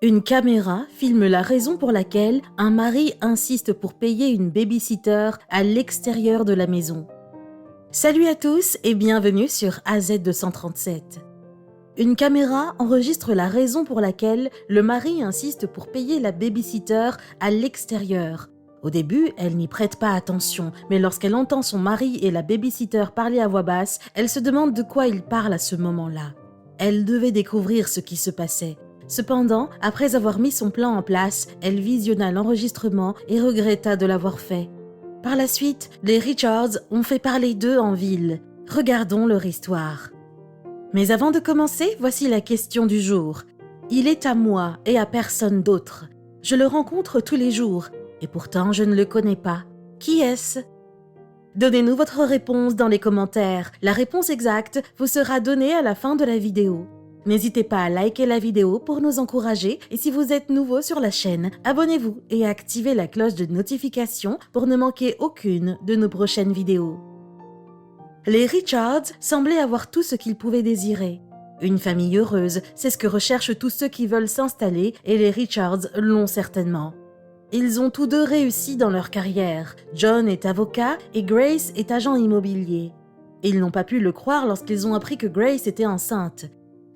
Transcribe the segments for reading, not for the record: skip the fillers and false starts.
Une caméra filme la raison pour laquelle un mari insiste pour payer une baby-sitter à l'extérieur de la maison. Salut à tous et bienvenue sur AZ237. Une caméra enregistre la raison pour laquelle le mari insiste pour payer la baby-sitter à l'extérieur. Au début, elle n'y prête pas attention, mais lorsqu'elle entend son mari et la baby-sitter parler à voix basse, elle se demande de quoi ils parlent à ce moment-là. Elle devait découvrir ce qui se passait. Cependant, après avoir mis son plan en place, elle visionna l'enregistrement et regretta de l'avoir fait. Par la suite, les Richards ont fait parler d'eux en ville. Regardons leur histoire. Mais avant de commencer, voici la question du jour. Il est à moi et à personne d'autre. Je le rencontre tous les jours, et pourtant je ne le connais pas. Qui est-ce ? Donnez-nous votre réponse dans les commentaires. La réponse exacte vous sera donnée à la fin de la vidéo. N'hésitez pas à liker la vidéo pour nous encourager et si vous êtes nouveau sur la chaîne, abonnez-vous et activez la cloche de notification pour ne manquer aucune de nos prochaines vidéos. Les Richards semblaient avoir tout ce qu'ils pouvaient désirer. Une famille heureuse, c'est ce que recherchent tous ceux qui veulent s'installer et les Richards l'ont certainement. Ils ont tous deux réussi dans leur carrière. John est avocat et Grace est agent immobilier. Ils n'ont pas pu le croire lorsqu'ils ont appris que Grace était enceinte.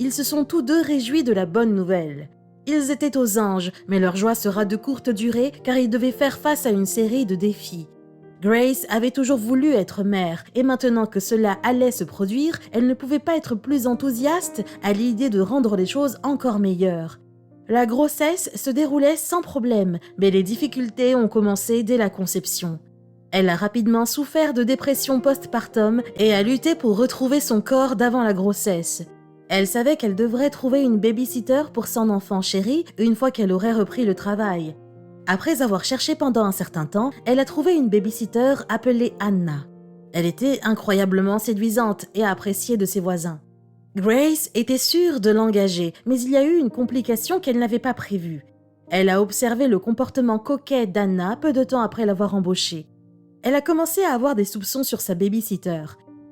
Ils se sont tous deux réjouis de la bonne nouvelle. Ils étaient aux anges, mais leur joie sera de courte durée car ils devaient faire face à une série de défis. Grace avait toujours voulu être mère et maintenant que cela allait se produire, elle ne pouvait pas être plus enthousiaste à l'idée de rendre les choses encore meilleures. La grossesse se déroulait sans problème, mais les difficultés ont commencé dès la conception. Elle a rapidement souffert de dépression postpartum et a lutté pour retrouver son corps d'avant la grossesse. Elle savait qu'elle devrait trouver une baby-sitter pour son enfant chéri une fois qu'elle aurait repris le travail. Après avoir cherché pendant un certain temps, elle a trouvé une baby-sitter appelée Anna. Elle était incroyablement séduisante et appréciée de ses voisins. Grace était sûre de l'engager, mais il y a eu une complication qu'elle n'avait pas prévue. Elle a observé le comportement coquet d'Anna peu de temps après l'avoir embauchée. Elle a commencé à avoir des soupçons sur sa baby-sitter.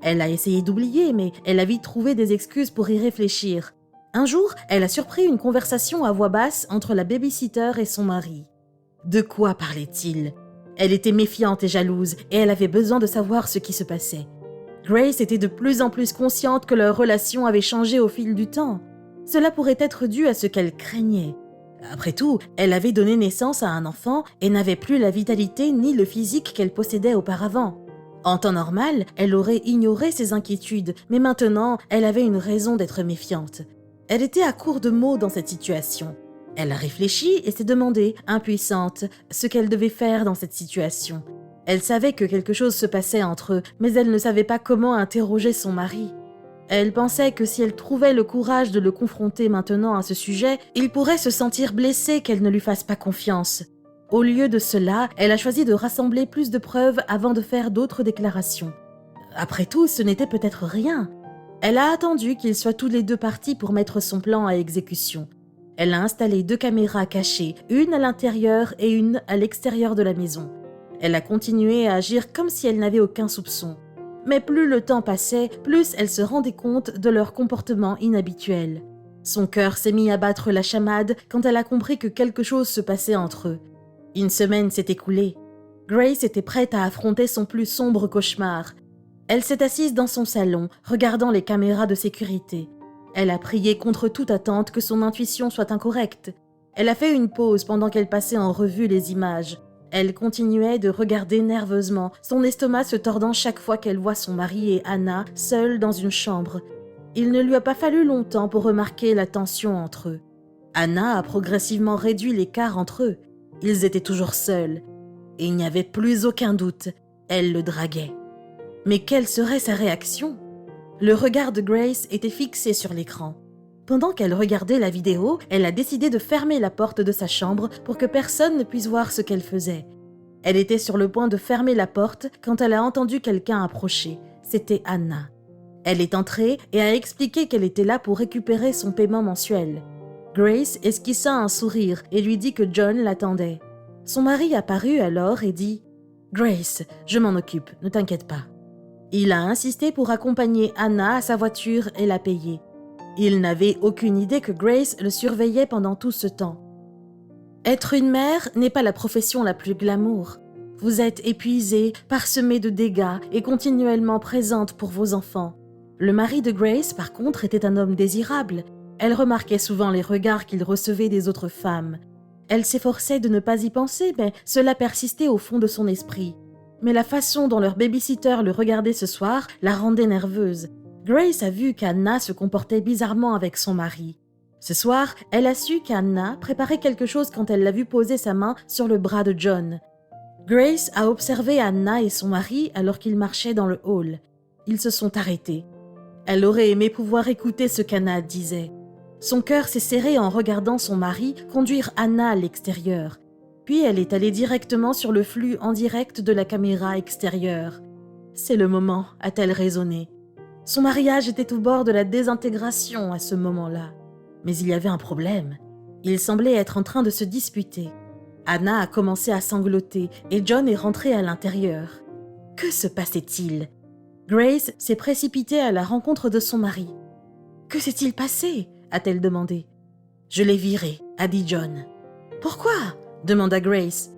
Elle a essayé d'oublier, mais elle a vite trouvé des excuses pour y réfléchir. Un jour, elle a surpris une conversation à voix basse entre la baby-sitter et son mari. De quoi parlait-il ? Elle était méfiante et jalouse, et elle avait besoin de savoir ce qui se passait. Grace était de plus en plus consciente que leur relation avait changé au fil du temps. Cela pourrait être dû à ce qu'elle craignait. Après tout, elle avait donné naissance à un enfant et n'avait plus la vitalité ni le physique qu'elle possédait auparavant. En temps normal, elle aurait ignoré ses inquiétudes, mais maintenant, elle avait une raison d'être méfiante. Elle était à court de mots dans cette situation. Elle a réfléchi et s'est demandé, impuissante, ce qu'elle devait faire dans cette situation. Elle savait que quelque chose se passait entre eux, mais elle ne savait pas comment interroger son mari. Elle pensait que si elle trouvait le courage de le confronter maintenant à ce sujet, il pourrait se sentir blessé qu'elle ne lui fasse pas confiance. Au lieu de cela, elle a choisi de rassembler plus de preuves avant de faire d'autres déclarations. Après tout, ce n'était peut-être rien. Elle a attendu qu'ils soient tous les deux partis pour mettre son plan à exécution. Elle a installé 2 caméras cachées, une à l'intérieur et une à l'extérieur de la maison. Elle a continué à agir comme si elle n'avait aucun soupçon. Mais plus le temps passait, plus elle se rendait compte de leur comportement inhabituel. Son cœur s'est mis à battre la chamade quand elle a compris que quelque chose se passait entre eux. Une semaine s'est écoulée. Grace était prête à affronter son plus sombre cauchemar. Elle s'est assise dans son salon, regardant les caméras de sécurité. Elle a prié contre toute attente que son intuition soit incorrecte. Elle a fait une pause pendant qu'elle passait en revue les images. Elle continuait de regarder nerveusement, son estomac se tordant chaque fois qu'elle voit son mari et Anna seuls dans une chambre. Il ne lui a pas fallu longtemps pour remarquer la tension entre eux. Anna a progressivement réduit l'écart entre eux. Ils étaient toujours seuls. Et il n'y avait plus aucun doute, elle le draguait. Mais quelle serait sa réaction ? Le regard de Grace était fixé sur l'écran. Pendant qu'elle regardait la vidéo, elle a décidé de fermer la porte de sa chambre pour que personne ne puisse voir ce qu'elle faisait. Elle était sur le point de fermer la porte quand elle a entendu quelqu'un approcher. C'était Anna. Elle est entrée et a expliqué qu'elle était là pour récupérer son paiement mensuel. Grace esquissa un sourire et lui dit que John l'attendait. Son mari apparut alors et dit « Grace, je m'en occupe, ne t'inquiète pas. » Il a insisté pour accompagner Anna à sa voiture et la payer. Il n'avait aucune idée que Grace le surveillait pendant tout ce temps. Être une mère n'est pas la profession la plus glamour. Vous êtes épuisée, parsemée de dégâts et continuellement présente pour vos enfants. Le mari de Grace, par contre, était un homme désirable. Elle remarquait souvent les regards qu'il recevait des autres femmes. Elle s'efforçait de ne pas y penser, mais cela persistait au fond de son esprit. Mais la façon dont leur babysitter le regardait ce soir la rendait nerveuse. Grace a vu qu'Anna se comportait bizarrement avec son mari. Ce soir, elle a su qu'Anna préparait quelque chose quand elle l'a vu poser sa main sur le bras de John. Grace a observé Anna et son mari alors qu'ils marchaient dans le hall. Ils se sont arrêtés. Elle aurait aimé pouvoir écouter ce qu'Anna disait. Son cœur s'est serré en regardant son mari conduire Anna à l'extérieur. Puis elle est allée directement sur le flux en direct de la caméra extérieure. « C'est le moment », a-t-elle raisonné. Son mariage était au bord de la désintégration à ce moment-là. Mais il y avait un problème. Ils semblaient être en train de se disputer. Anna a commencé à sangloter et John est rentré à l'intérieur. Que se passait-il ? Grace s'est précipitée à la rencontre de son mari. « Que s'est-il passé ?» a-t-elle demandé. « Je l'ai viré », a dit John. « Pourquoi ?» demanda Grace.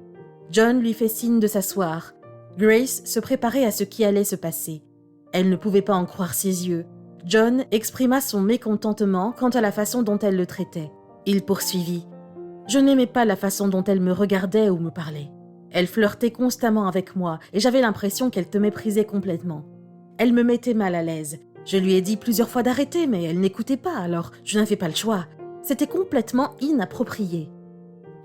John lui fait signe de s'asseoir. Grace se préparait à ce qui allait se passer. Elle ne pouvait pas en croire ses yeux. John exprima son mécontentement quant à la façon dont elle le traitait. Il poursuivit. « Je n'aimais pas la façon dont elle me regardait ou me parlait. Elle flirtait constamment avec moi et j'avais l'impression qu'elle te méprisait complètement. Elle me mettait mal à l'aise. Je lui ai dit plusieurs fois d'arrêter, mais elle n'écoutait pas, alors je n'avais pas le choix. C'était complètement inapproprié. »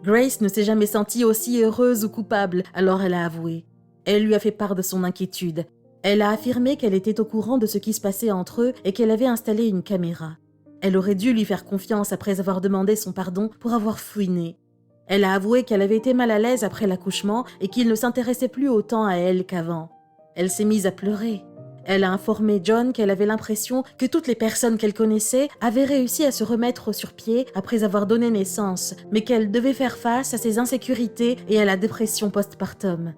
Grace ne s'est jamais sentie aussi heureuse ou coupable, alors elle a avoué. Elle lui a fait part de son inquiétude. Elle a affirmé qu'elle était au courant de ce qui se passait entre eux et qu'elle avait installé une caméra. Elle aurait dû lui faire confiance après avoir demandé son pardon pour avoir fouiné. Elle a avoué qu'elle avait été mal à l'aise après l'accouchement et qu'il ne s'intéressait plus autant à elle qu'avant. Elle s'est mise à pleurer. Elle a informé John qu'elle avait l'impression que toutes les personnes qu'elle connaissait avaient réussi à se remettre sur pied après avoir donné naissance, mais qu'elle devait faire face à ses insécurités et à la dépression postpartum.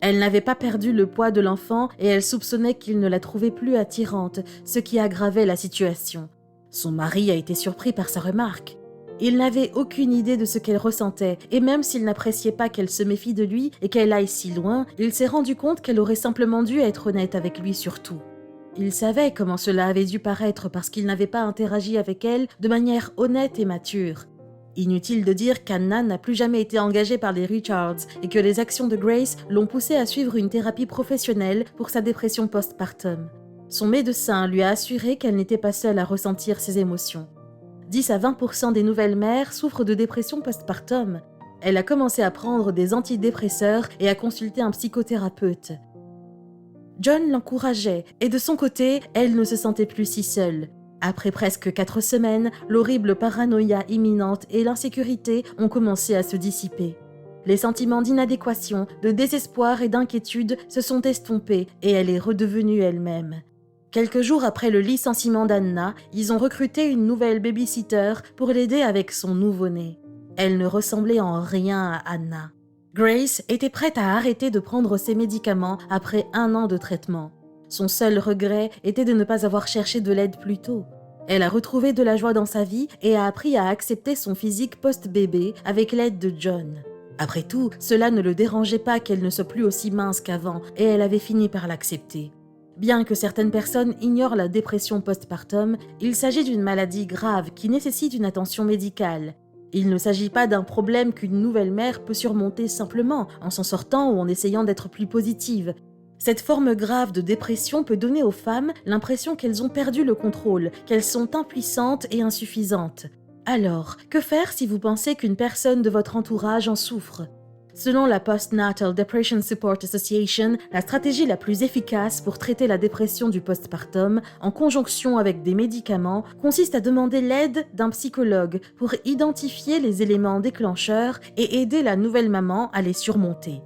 Elle n'avait pas perdu le poids de l'enfant et elle soupçonnait qu'il ne la trouvait plus attirante, ce qui aggravait la situation. Son mari a été surpris par sa remarque. Il n'avait aucune idée de ce qu'elle ressentait, et même s'il n'appréciait pas qu'elle se méfie de lui et qu'elle aille si loin, il s'est rendu compte qu'elle aurait simplement dû être honnête avec lui surtout. Il savait comment cela avait dû paraître parce qu'il n'avait pas interagi avec elle de manière honnête et mature. Inutile de dire qu'Anna n'a plus jamais été engagée par les Richards et que les actions de Grace l'ont poussée à suivre une thérapie professionnelle pour sa dépression postpartum. Son médecin lui a assuré qu'elle n'était pas seule à ressentir ses émotions. 10 à 20% des nouvelles mères souffrent de dépression postpartum. Elle a commencé à prendre des antidépresseurs et à consulter un psychothérapeute. John l'encourageait et de son côté, elle ne se sentait plus si seule. Après presque 4 semaines, l'horrible paranoïa imminente et l'insécurité ont commencé à se dissiper. Les sentiments d'inadéquation, de désespoir et d'inquiétude se sont estompés et elle est redevenue elle-même. Quelques jours après le licenciement d'Anna, ils ont recruté une nouvelle babysitter pour l'aider avec son nouveau-né. Elle ne ressemblait en rien à Anna. Grace était prête à arrêter de prendre ses médicaments après 1 an de traitement. Son seul regret était de ne pas avoir cherché de l'aide plus tôt. Elle a retrouvé de la joie dans sa vie et a appris à accepter son physique post-bébé avec l'aide de John. Après tout, cela ne le dérangeait pas qu'elle ne soit plus aussi mince qu'avant et elle avait fini par l'accepter. Bien que certaines personnes ignorent la dépression postpartum, il s'agit d'une maladie grave qui nécessite une attention médicale. Il ne s'agit pas d'un problème qu'une nouvelle mère peut surmonter simplement en s'en sortant ou en essayant d'être plus positive. Cette forme grave de dépression peut donner aux femmes l'impression qu'elles ont perdu le contrôle, qu'elles sont impuissantes et insuffisantes. Alors, que faire si vous pensez qu'une personne de votre entourage en souffre ? Selon la Postnatal Depression Support Association, la stratégie la plus efficace pour traiter la dépression du postpartum, en conjonction avec des médicaments, consiste à demander l'aide d'un psychologue pour identifier les éléments déclencheurs et aider la nouvelle maman à les surmonter.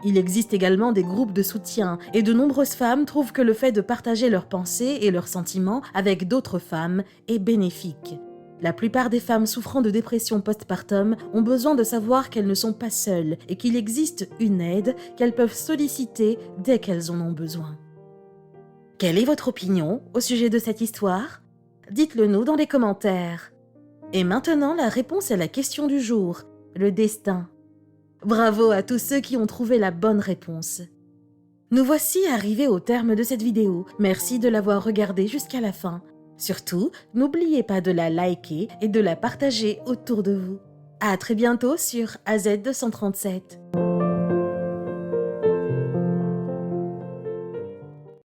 Il existe également des groupes de soutien et de nombreuses femmes trouvent que le fait de partager leurs pensées et leurs sentiments avec d'autres femmes est bénéfique. La plupart des femmes souffrant de dépression postpartum ont besoin de savoir qu'elles ne sont pas seules et qu'il existe une aide qu'elles peuvent solliciter dès qu'elles en ont besoin. Quelle est votre opinion au sujet de cette histoire ? Dites-le nous dans les commentaires. Et maintenant, la réponse à la question du jour, le destin. Bravo à tous ceux qui ont trouvé la bonne réponse. Nous voici arrivés au terme de cette vidéo. Merci de l'avoir regardée jusqu'à la fin. Surtout, n'oubliez pas de la liker et de la partager autour de vous. À très bientôt sur AZ237.